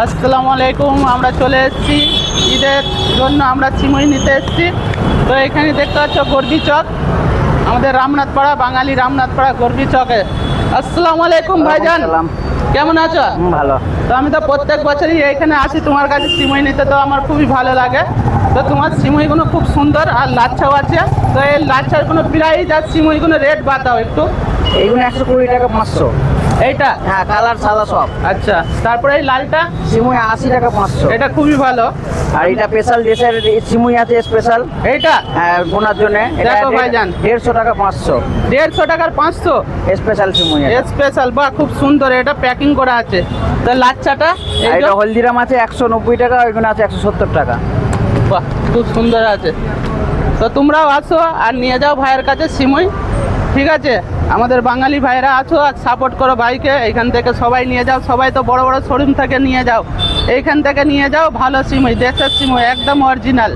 আসসালামু আলাইকুম। আমরা চলে এসেছি ঈদের জন্য, আমরা সিমুই নিতে এসেছি। তো এখানে দেখতে পাচ্ছ গর্বি চক, আমাদের রামনাথপাড়া, বাঙালি রামনাথপাড়া গর্বি চকে। আসসালামু আলাইকুম ভাইজান, কেমন আছো? ভালো। তো আমি তো প্রত্যেক বছরই এখানে আসি তোমার কাছে সিমুই নিতে, তো আমার খুবই ভালো লাগে। তো তোমার সিমুইগুলো খুব সুন্দর আর লাচ্ছাও আছে। তো এই লাচ্ছার কোনো প্রাইস আর সিমুইগুলো রেট বাতাও একটু। এইগুলো 120 টাকা 500। এইটা হ্যাঁ, কালার সাদা সব। আচ্ছা, তারপরে এই লালটা, সিমুই 80 টাকা 500। এটা খুবই ভালো। আর এটা স্পেশাল দেশের সিমুই আছে স্পেশাল। এইটা হ্যাঁ, বোনার জন্য দেখো ভাইজান, 150 টাকা 500। 150 টাকার 500 স্পেশাল সিমুই আছে। স্পেশাল, বাহ খুব সুন্দর, এটা প্যাকিং করা আছে। তো লাচ্চাটা আর এটা হলদিরাম আছে 190 টাকা, ওইগুলো আছে 170 টাকা। বাহ খুব সুন্দর আছে। তো তোমরাও আসো আর নিয়ে যাও ভাইয়ের কাছে সিমুই, ঠিক আছে? আমাদের বাঙালি ভাইরা আছো আর সাপোর্ট করো ভাইকে। এইখান থেকে সবাই নিয়ে যাও, সবাই তো বড় বড় শোরুম থেকে নিয়ে যাও, এইখান থেকে নিয়ে যাও ভালো সিমুই, দেশের সিমুই একদম অরিজিনাল।